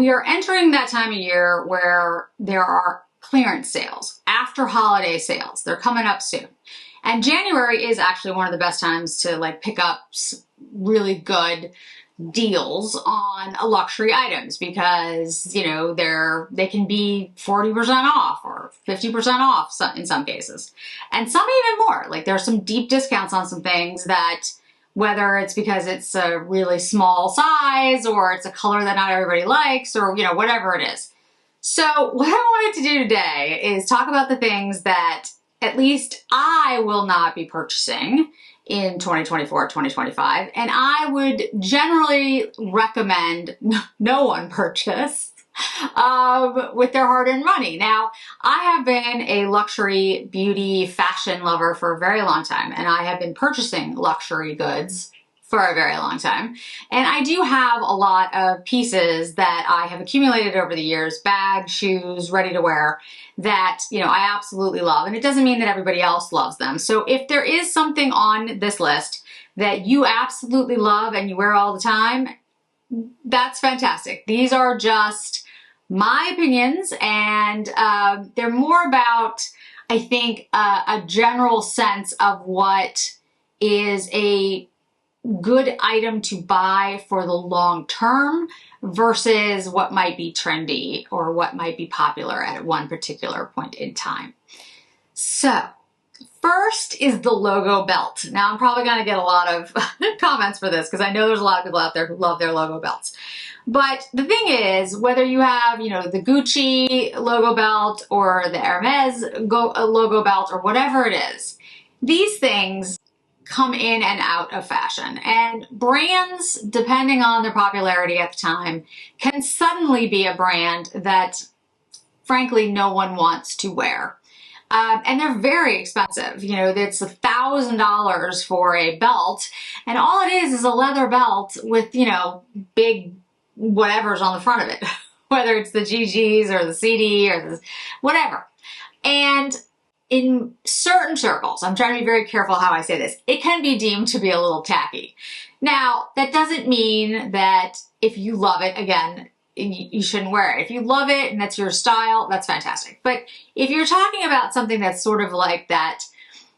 we are entering that time of year where there are clearance sales, after holiday sales. They're coming up soon. And January is actually one of the best times to like pick up really good deals on luxury items because, you know, they can be 40% off or 50% off in some cases. And some even more. Like there's some deep discounts on some things that, whether it's because it's a really small size or it's a color that not everybody likes or, you know, whatever it is. So what I wanted to do today is talk about the things that at least I will not be purchasing in 2024, 2025, and I would generally recommend no one purchase with their hard-earned money. Now, I have been a luxury beauty fashion lover for a very long time, and I have been purchasing luxury goods for a very long time. And I do have a lot of pieces that I have accumulated over the years, bags, shoes, ready to wear, that, you know, I absolutely love. And it doesn't mean that everybody else loves them. So if there is something on this list that you absolutely love and you wear all the time, that's fantastic. These are just my opinions, and they're more about, I think, a general sense of what is a good item to buy for the long term versus what might be trendy or what might be popular at one particular point in time. So first is the logo belt. Now I'm probably going to get a lot of comments for this because I know there's a lot of people out there who love their logo belts. But the thing is, whether you have, you know, the Gucci logo belt or the Hermes logo belt or whatever it is, these things come in and out of fashion, and brands, depending on their popularity at the time, can suddenly be a brand that frankly no one wants to wear. And they're very expensive. You know, it's $1,000 for a belt, and all it is a leather belt with, you know, big whatever's on the front of it, whether it's the GGs or the CD or the whatever. And in certain circles, I'm trying to be very careful how I say this, it can be deemed to be a little tacky. Now, that doesn't mean that if you love it, again, you shouldn't wear it. If you love it and that's your style, that's fantastic. But if you're talking about something that's sort of like that,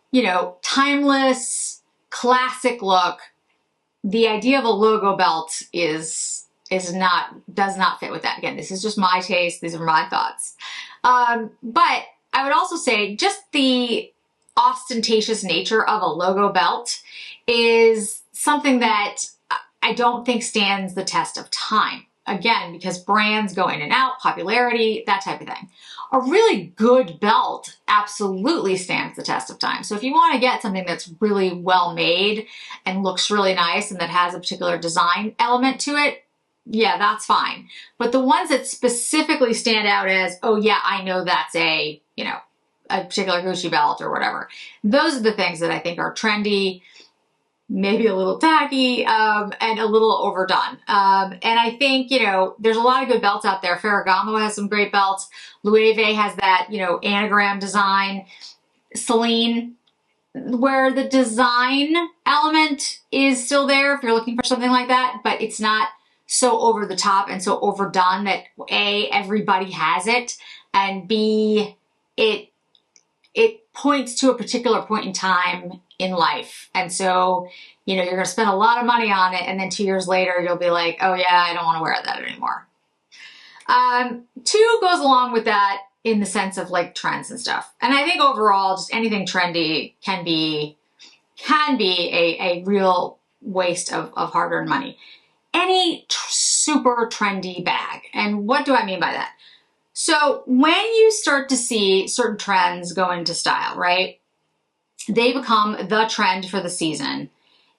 you know, timeless, classic look, the idea of a logo belt does not fit with that. Again, this is just my taste. These are my thoughts. But I would also say just the ostentatious nature of a logo belt is something that I don't think stands the test of time. Again, because brands go in and out, popularity, that type of thing. A really good belt absolutely stands the test of time. So if you want to get something that's really well made and looks really nice and that has a particular design element to it, yeah, that's fine. But the ones that specifically stand out as, oh yeah, I know that's a, you know, a particular Gucci belt or whatever, those are the things that I think are trendy, maybe a little tacky, and a little overdone. And I think, you know, there's a lot of good belts out there. Ferragamo has some great belts. Loewe has that, you know, anagram design. Celine, where the design element is still there if you're looking for something like that, but it's not so over the top and so overdone that A, everybody has it, and B, it points to a particular point in time in life. And so, you know, you're going to spend a lot of money on it, and then 2 years later, you'll be like, oh yeah, I don't want to wear that anymore. Two goes along with that in the sense of like trends and stuff. And I think overall, just anything trendy can be a real waste of hard-earned money. Any super trendy bag. And what do I mean by that? So when you start to see certain trends go into style, right? They become the trend for the season.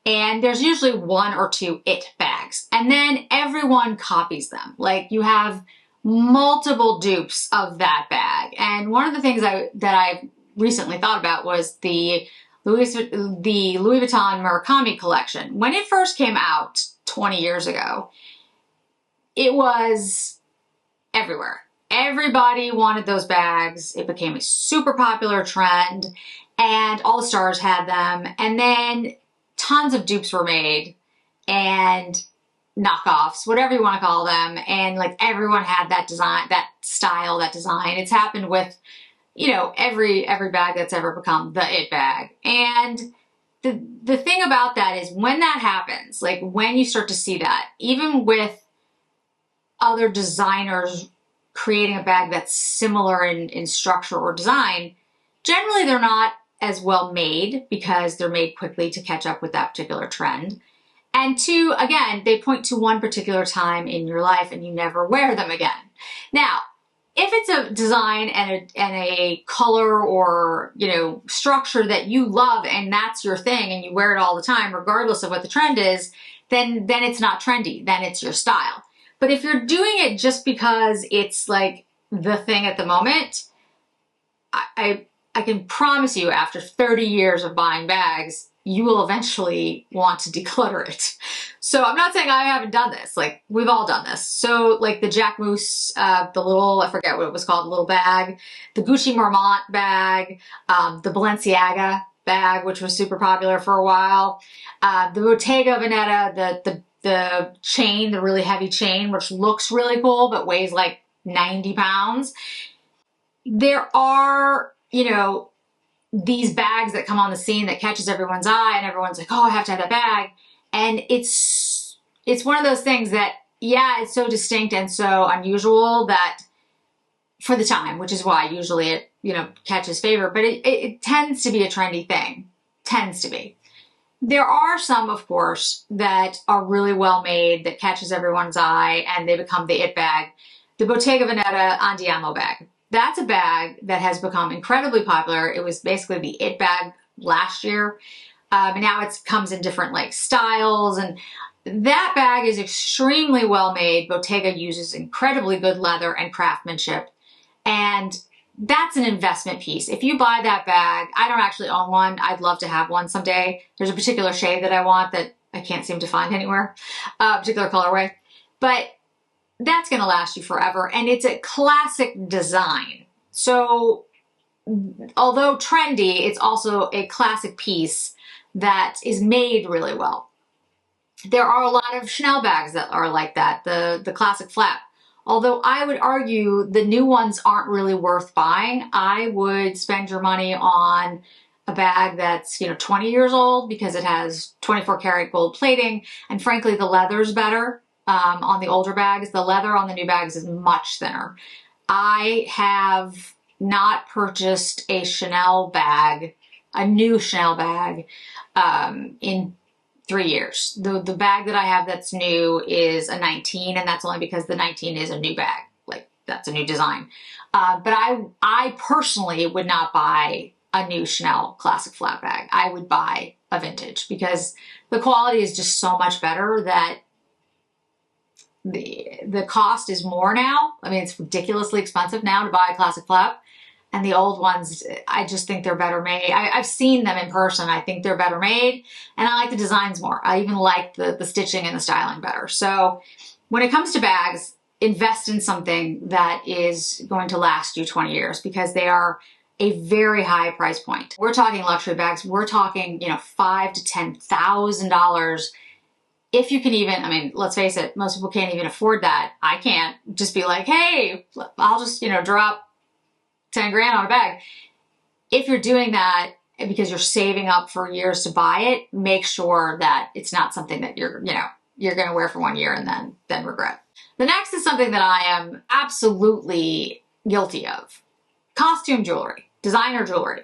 And there's usually one or two it bags. And then everyone copies them. Like you have multiple dupes of that bag. And one of the things that I recently thought about was the Louis Vuitton Murakami collection. When it first came out 20 years ago, it was everywhere. Everybody wanted those bags. It became a super popular trend, and all the stars had them. And then tons of dupes were made, and knockoffs, whatever you want to call them, and like everyone had that design, that style, that design. It's happened with, you know, every bag that's ever become the it bag. And the thing about that is when that happens, like when you start to see that, even with other designers creating a bag that's similar in structure or design, generally they're not as well made because they're made quickly to catch up with that particular trend. And two, again, they point to one particular time in your life and you never wear them again. Now, if it's a design and a color or, you know, structure that you love and that's your thing and you wear it all the time, regardless of what the trend is, then it's not trendy, then it's your style. But if you're doing it just because it's like the thing at the moment, I can promise you after 30 years of buying bags, you will eventually want to declutter it. So I'm not saying I haven't done this, like we've all done this. So like the Jacquemus, the little, I forget what it was called, little bag, the Gucci Marmont bag, the Balenciaga bag, which was super popular for a while, the Bottega Veneta, the chain, the really heavy chain, which looks really cool, but weighs like 90 pounds. There are, you know, these bags that come on the scene that catches everyone's eye and everyone's like, oh, I have to have that bag. And it's one of those things that, yeah, it's so distinct and so unusual that for the time, which is why usually it, you know, catches favor, but it tends to be a trendy thing, tends to be. There are some, of course, that are really well made, that catches everyone's eye and they become the it bag. The Bottega Veneta Andiamo bag. That's a bag that has become incredibly popular. It was basically the it bag last year. And now it comes in different like styles. And that bag is extremely well made. Bottega uses incredibly good leather and craftsmanship. And that's an investment piece. If you buy that bag, I don't actually own one. I'd love to have one someday. There's a particular shade that I want that I can't seem to find anywhere, a particular colorway. But that's going to last you forever. And it's a classic design. So although trendy, it's also a classic piece that is made really well. There are a lot of Chanel bags that are like that, the classic flap. Although I would argue the new ones aren't really worth buying. I would spend your money on a bag that's, you know, 20 years old because it has 24 karat gold plating. And frankly, the leather's better. On the older bags, the leather on the new bags is much thinner. I have not purchased a Chanel bag, a new Chanel bag, in 3 years. The bag that I have that's new is a 19, and that's only because the 19 is a new bag. Like, that's a new design. But I personally would not buy a new Chanel classic flat bag. I would buy a vintage because the quality is just so much better that the cost is more now. I mean, it's ridiculously expensive now to buy a classic flap. And the old ones, I just think they're better made. I've seen them in person. I think they're better made. And I like the designs more. I even like the stitching and the styling better. So when it comes to bags, invest in something that is going to last you 20 years because they are a very high price point. We're talking luxury bags. We're talking, you know, $5,000 to $10,000. If you can even, I mean, let's face it, most people can't even afford that. I can't just be like, hey, I'll just, you know, drop 10 grand on a bag. If you're doing that because you're saving up for years to buy it, make sure that it's not something that you're going to wear for 1 year and then regret. The next is something that I am absolutely guilty of. Costume jewelry, designer jewelry.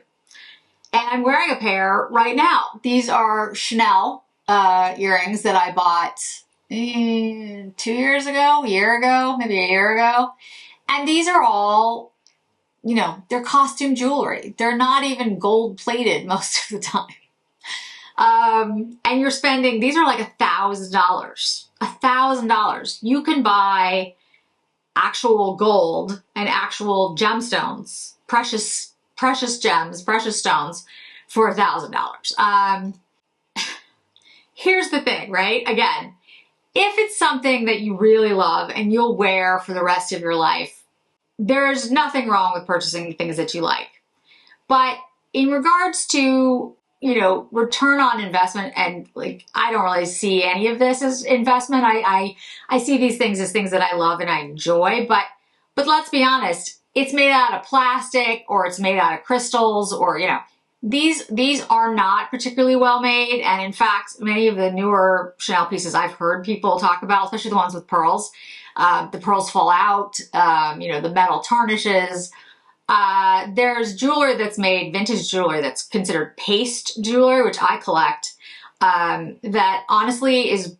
And I'm wearing a pair right now. These are Chanel earrings that I bought 2 years ago, a year ago, maybe a year ago. And these are all, you know, they're costume jewelry. They're not even gold plated most of the time. And you're spending, these are like $1,000. $1,000. You can buy actual gold and actual gemstones, precious gems, precious stones for $1,000. Here's the thing, right? Again, if it's something that you really love and you'll wear for the rest of your life, there's nothing wrong with purchasing things that you like. But in regards to you know, return on investment, and like, I don't really see any of this as investment. I see these things as things that I love and I enjoy, but let's be honest, it's made out of plastic, or it's made out of crystals, or, you know, these are not particularly well made. And in fact, many of the newer Chanel pieces I've heard people talk about, especially the ones with pearls, the pearls fall out, you know, the metal tarnishes. There's jewelry that's made, vintage jewelry that's considered paste jewelry, which I collect, that honestly is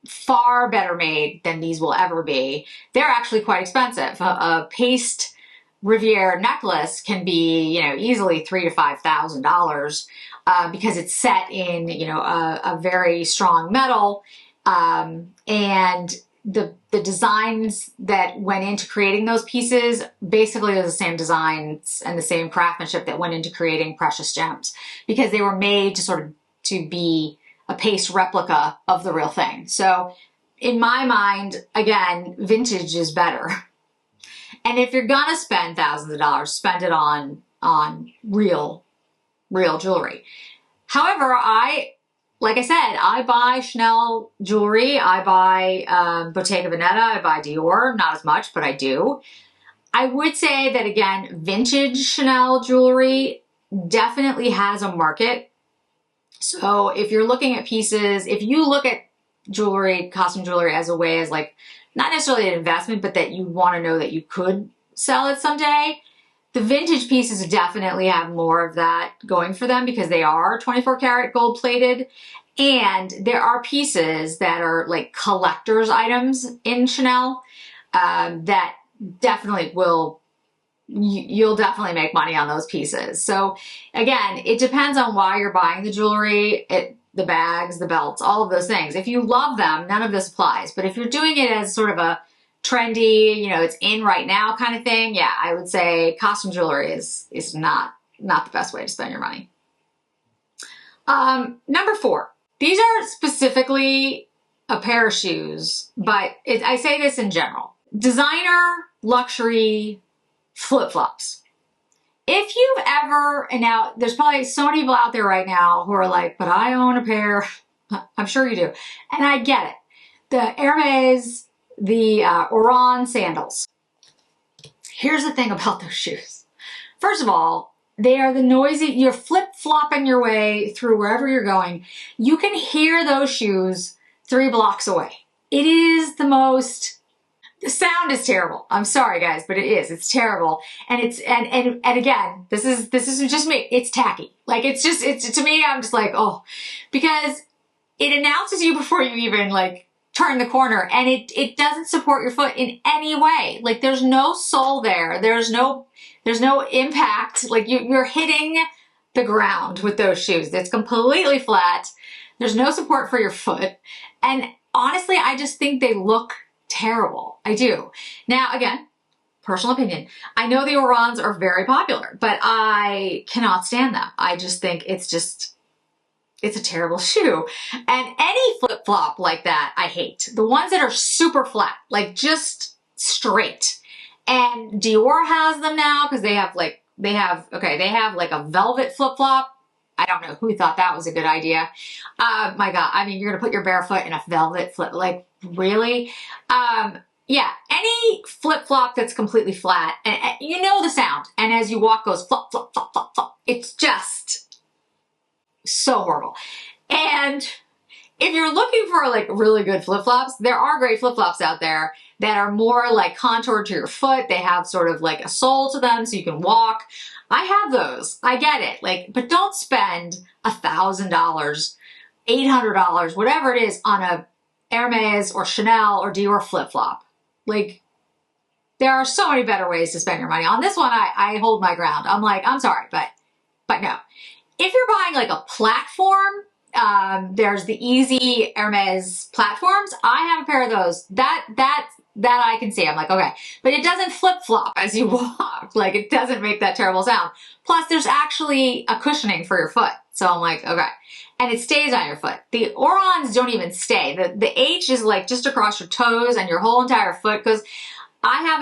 far better made than these will ever be. They're actually quite expensive. A paste Riviere necklace can be, you know, easily $3,000 to $5,000 because it's set in, you know, a very strong metal, and the designs that went into creating those pieces basically are the same designs and the same craftsmanship that went into creating precious gems, because they were made to sort of to be a paste replica of the real thing. So in my mind, again, vintage is better. And if you're gonna spend thousands of dollars, spend it on real jewelry. However, like I said, I buy Chanel jewelry. I buy Bottega Veneta. I buy Dior. Not as much, but I do. I would say that, again, vintage Chanel jewelry definitely has a market. So if you're looking at pieces, if you look at jewelry, costume jewelry as a way, as like, not necessarily an investment, but that you want to know that you could sell it someday, the vintage pieces definitely have more of that going for them, because they are 24 karat gold plated. And there are pieces that are like collector's items in Chanel that definitely you'll definitely make money on those pieces. So again, it depends on why you're buying the jewelry, the bags, the belts, all of those things. If you love them, none of this applies. But if you're doing it as sort of a trendy, you know, it's in right now kind of thing, yeah, I would say costume jewelry is not the best way to spend your money. Number 4. These are specifically a pair of shoes, but I say this in general. Designer luxury flip-flops. If you've ever, and now there's probably so many people out there right now who are like, but I own a pair. I'm sure you do. And I get it. The Hermes, the Oran sandals. Here's the thing about those shoes. First of all, they are the noisy, you're flip-flopping your way through wherever you're going. You can hear those shoes 3 blocks away. It is the sound is terrible. I'm sorry guys, but it is. It's terrible. And and again, this is just me. It's tacky. Like it's to me, I'm just like, oh, because it announces you before you even like turn the corner, and it doesn't support your foot in any way. Like there's no sole there. There's no impact. Like you're hitting the ground with those shoes. It's completely flat. There's no support for your foot. And honestly, I just think they look terrible. I do. Now, again, personal opinion. I know the Orans are very popular, but I cannot stand them. I just think it's a terrible shoe. And any flip-flop like that, I hate. The ones that are super flat, like just straight. And Dior has them now because they have like a velvet flip-flop. I don't know who thought that was a good idea. My God, I mean, you're gonna put your bare foot in a velvet flip, like really? Yeah, any flip-flop that's completely flat, and you know the sound, and as you walk goes flop, flop, flop, flop, flop. It's just so horrible. And if you're looking for like really good flip-flops, there are great flip-flops out there that are more like contoured to your foot. They have sort of like a sole to them so you can walk. I have those. I get it. Like, but don't spend $1,000, $800, whatever it is on a Hermes or Chanel or Dior flip-flop. Like, there are so many better ways to spend your money. On this one, I hold my ground. I'm like, I'm sorry, but no. If you're buying like a platform, there's the Easy Hermes platforms. I have a pair of those. That I can see. I'm like, okay. But it doesn't flip-flop as you walk. Like, it doesn't make that terrible sound. Plus, there's actually a cushioning for your foot. So I'm like, okay. And it stays on your foot. The Orans don't even stay. The H is like just across your toes and your whole entire foot, because I have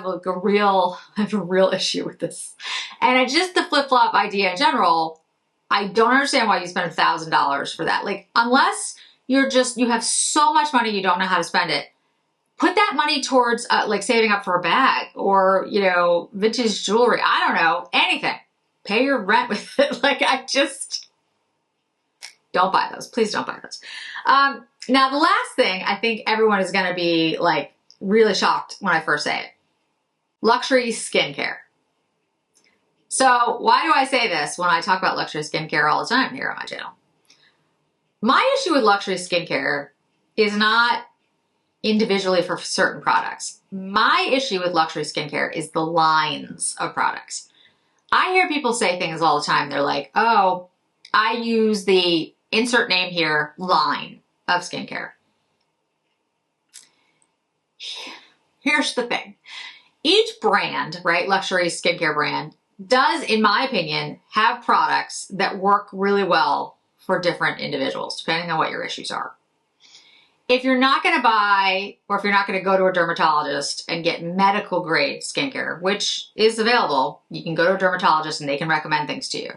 a real issue with this. And the flip-flop idea in general, I don't understand why you spend $1,000 for that. Like, unless you have so much money you don't know how to spend it, put that money towards like saving up for a bag or, you know, vintage jewelry. I don't know, anything. Pay your rent with it. Like, I just don't buy those. Please don't buy those. Now, the last thing, I think everyone is going to be like really shocked when I first say it. Luxury skincare. So why do I say this when I talk about luxury skincare all the time here on my channel? My issue with luxury skincare is not individually for certain products. My issue with luxury skincare is the lines of products. I hear people say things all the time. They're like, oh, I use the insert name here line of skincare. Here's the thing. Each brand, right, luxury skincare brand, does, in my opinion, have products that work really well for different individuals, depending on what your issues are. If you're not going to buy, or if you're not going to go to a dermatologist and get medical grade skincare, which is available, you can go to a dermatologist and they can recommend things to you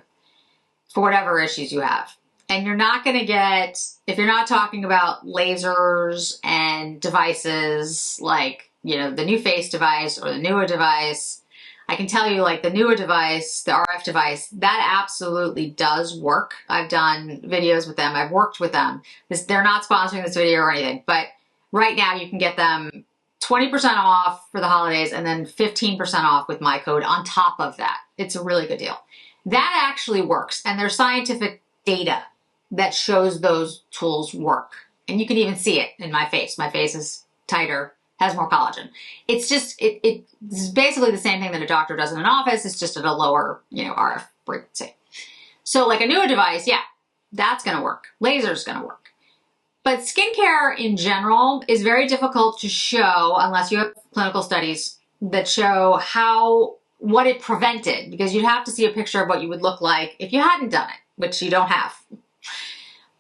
for whatever issues you have. And you're not going to get, if you're not talking about lasers and devices like, you know, the new face device or the newer device, I can tell you, like, the newer device, the RF device, that absolutely does work. I've done videos with them. I've worked with them. They're not sponsoring this video or anything, but right now you can get them 20% off for the holidays and then 15% off with my code on top of that. It's a really good deal. That actually works, and there's scientific data that shows those tools work. And you can even see it in my face. My face is tighter, has more collagen. It's just, it's basically the same thing that a doctor does in an office. It's just at a lower, you know, RF frequency. So like a newer device, yeah, that's going to work. Laser's going to work. But skincare in general is very difficult to show unless you have clinical studies that show what it prevented, because you'd have to see a picture of what you would look like if you hadn't done it, which you don't have.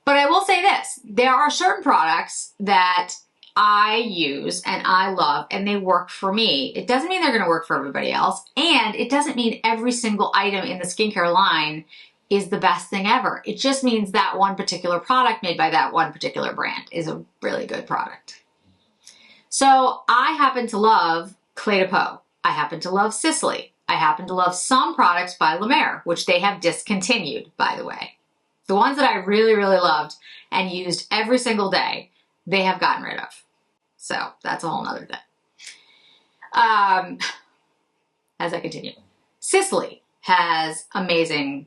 But I will say this, there are certain products that I use and I love and they work for me. It doesn't mean they're going to work for everybody else, and it doesn't mean every single item in the skincare line is the best thing ever. It just means that one particular product made by that one particular brand is a really good product. So I happen to love Clé de Peau. I happen to love Sicily. I happen to love some products by La Mer, which they have discontinued, by the way. The ones that I really, really loved and used every single day, they have gotten rid of. So that's a whole nother thing. As I continue. Sicily has amazing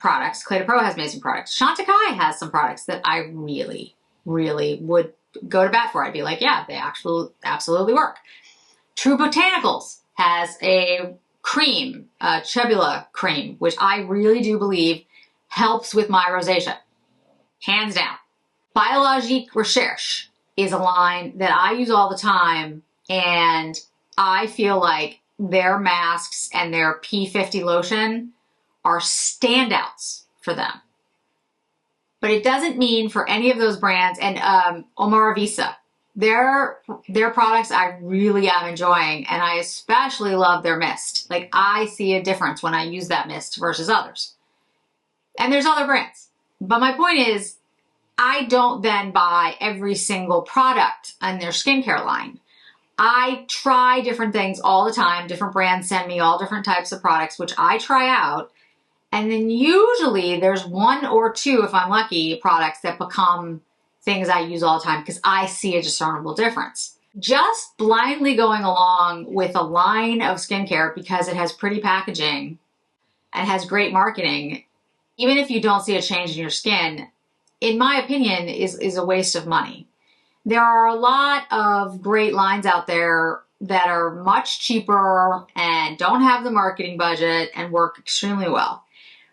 products. Clé de Peau has amazing products. Chantecaille has some products that I really, really would go to bat for. I'd be like, yeah, they actually absolutely work. True Botanicals has a cream, Chebula cream, which I really do believe helps with my rosacea. Hands down. Biologique Recherche is a line that I use all the time, and I feel like their masks and their P50 lotion are standouts for them. But it doesn't mean for any of those brands, and Omar Visa, their products I really am enjoying, and I especially love their mist. Like, I see a difference when I use that mist versus others. And there's other brands. But my point is, I don't then buy every single product on their skincare line. I try different things all the time. Different brands send me all different types of products, which I try out. And then usually there's one or two, if I'm lucky, products that become things I use all the time because I see a discernible difference. Just blindly going along with a line of skincare because it has pretty packaging and has great marketing, even if you don't see a change in your skin, in my opinion, is a waste of money. There are a lot of great lines out there that are much cheaper and don't have the marketing budget and work extremely well.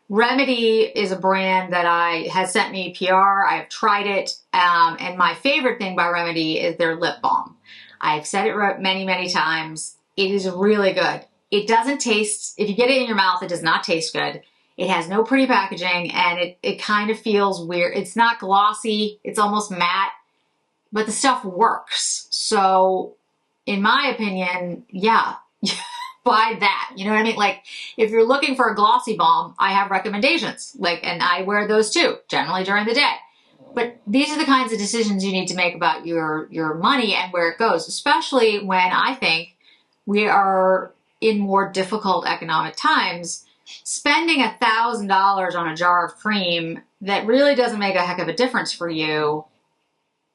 Remedy is a brand that has sent me PR. I've tried it, and my favorite thing by Remedy is their lip balm. I've said it many, many times. It is really good. It doesn't taste, if you get it in your mouth, it does not taste good. It has no pretty packaging, and it kind of feels weird. It's not glossy. It's almost matte, but the stuff works. So in my opinion, yeah, buy that. You know what I mean? Like if you're looking for a glossy balm, I have recommendations, like, and I wear those too, generally during the day. But these are the kinds of decisions you need to make about your money and where it goes, especially when I think we are in more difficult economic times. Spending $1,000 on a jar of cream that really doesn't make a heck of a difference for you,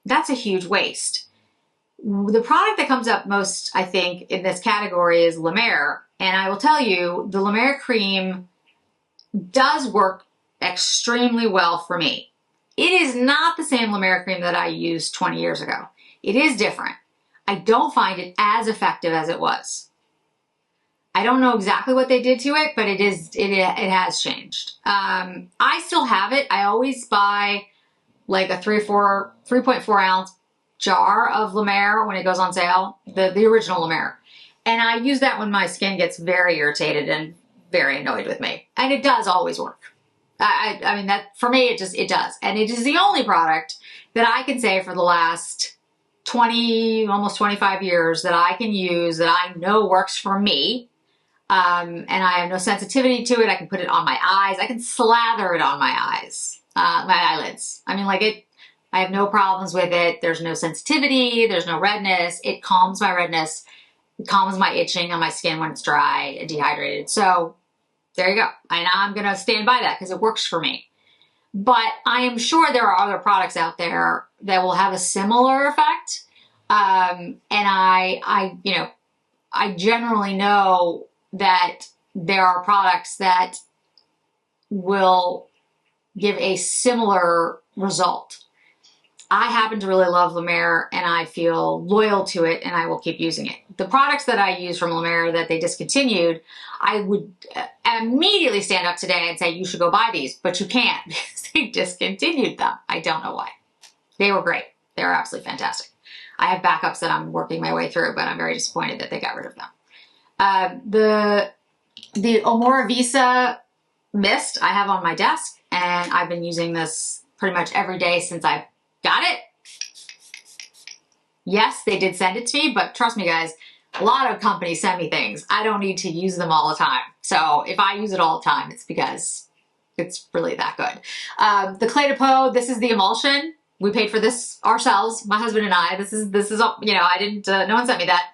that's a huge waste. The product that comes up most, I think, in this category is La Mer. And I will tell you, the La Mer cream does work extremely well for me. It is not the same La Mer cream that I used 20 years ago. It is different. I don't find it as effective as it was. I don't know exactly what they did to it, but it has changed. I still have it. I always buy like a 3.4 ounce jar of La Mer when it goes on sale, the original La Mer. And I use that when my skin gets very irritated and very annoyed with me. And it does always work. I mean, that for me, it does. And it is the only product that I can say for the last 20, almost 25 years that I can use that I know works for me. And I have no sensitivity to it. I can put it on my eyes. I can slather it on my eyes, my eyelids. I mean, like I have no problems with it. There's no sensitivity. There's no redness. It calms my redness. It calms my itching on my skin when it's dry and dehydrated. So there you go. And I'm going to stand by that because it works for me. But I am sure there are other products out there that will have a similar effect. And I generally know that there are products that will give a similar result. I happen to really love La Mer and I feel loyal to it and I will keep using it. The products that I use from La Mer that they discontinued, I would immediately stand up today and say, you should go buy these, but you can't because they discontinued them. I don't know why. They were great. They were absolutely fantastic. I have backups that I'm working my way through, but I'm very disappointed that they got rid of them. The Amora Visa mist I have on my desk and I've been using this pretty much every day since I've got it. Yes, they did send it to me, but trust me guys, a lot of companies send me things. I don't need to use them all the time. So if I use it all the time, it's because it's really that good. The Clé de Peau, this is the emulsion. We paid for this ourselves, my husband and I. This is, you know, I didn't, no one sent me that.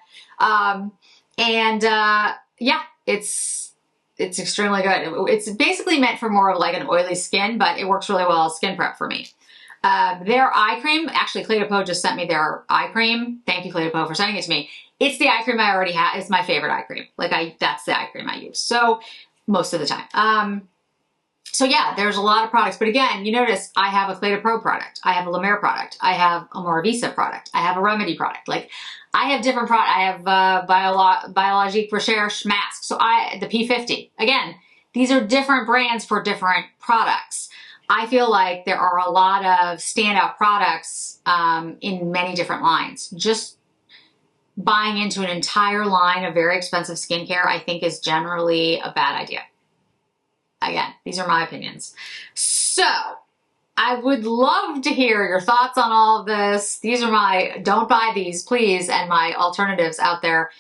Yeah, it's extremely good. It's basically meant for more of like an oily skin, but it works really well as skin prep for me. Their eye cream, actually Clé de Peau just sent me their eye cream. Thank you Clé de Peau for sending it to me. It's the eye cream I already have. It's my favorite eye cream. That's the eye cream I use. So most of the time. So yeah, there's a lot of products, but again, you notice I have a Clé de Peau product. I have a La Mer product. I have a Amora Visa product. I have a Remedy product. Like I have different products. I have Biologique Recherche mask. So the P50. Again, these are different brands for different products. I feel like there are a lot of standout products in many different lines. Just buying into an entire line of very expensive skincare, I think is generally a bad idea. Again, these are my opinions. So I would love to hear your thoughts on all of this. These are my don't buy these, please, and my alternatives out there.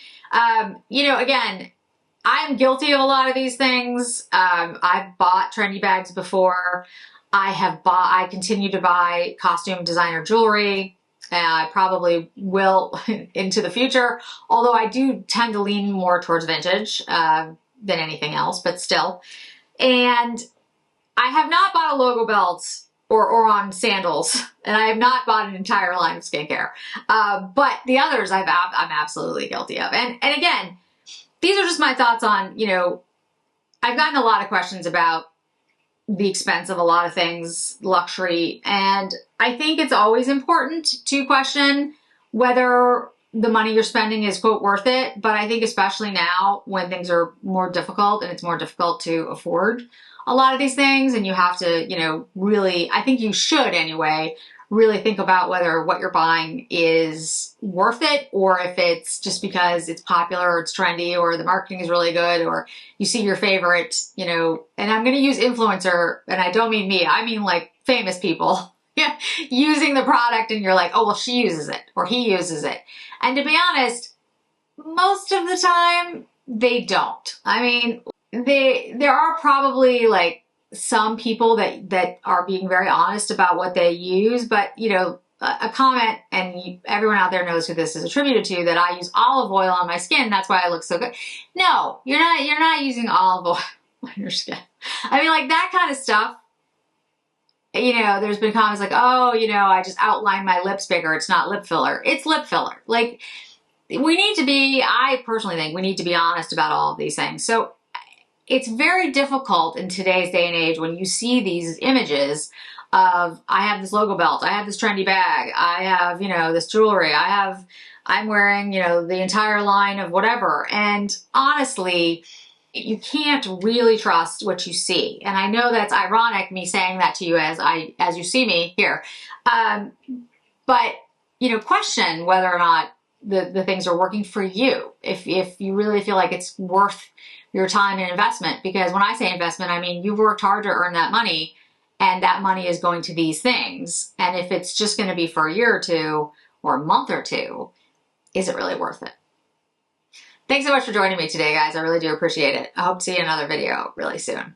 You know, again, I'm guilty of a lot of these things. I've bought trendy bags before. I continue to buy costume designer jewelry. I probably will into the future, although I do tend to lean more towards vintage than anything else, but still. And I have not bought a logo belt or on sandals, and I have not bought an entire line of skincare. But the others I'm absolutely guilty of. And again, these are just my thoughts on, you know, I've gotten a lot of questions about the expense of a lot of things, luxury, and I think it's always important to question whether the money you're spending is, quote, worth it. But I think especially now when things are more difficult and it's more difficult to afford a lot of these things, and you have to, you know, really, I think you should anyway, really think about whether what you're buying is worth it, or if it's just because it's popular or it's trendy or the marketing is really good or you see your favorite, you know, and I'm going to use influencer, and I don't mean me, I mean like famous people using the product, and you're like, oh, well, she uses it or he uses it. And to be honest, most of the time, they don't. I mean, there are probably like some people that are being very honest about what they use, but you know, a comment, and everyone out there knows who this is attributed to, that I use olive oil on my skin, that's why I look so good. No, you're not using olive oil on your skin. I mean, like that kind of stuff. You know, there's been comments like, oh, you know, I just outlined my lips bigger. It's not lip filler. It's lip filler. Like, we need to be, I personally think we need to be honest about all of these things. So it's very difficult in today's day and age when you see these images of, I have this logo belt, I have this trendy bag, I have, you know, this jewelry, I'm wearing, you know, the entire line of whatever. And honestly, you can't really trust what you see. And I know that's ironic, me saying that to you as you see me here. But, you know, question whether or not the things are working for you. If you really feel like it's worth your time and investment, because when I say investment, I mean, you've worked hard to earn that money, and that money is going to these things. And if it's just going to be for a year or two or a month or two, is it really worth it? Thanks so much for joining me today, guys. I really do appreciate it. I hope to see you in another video really soon.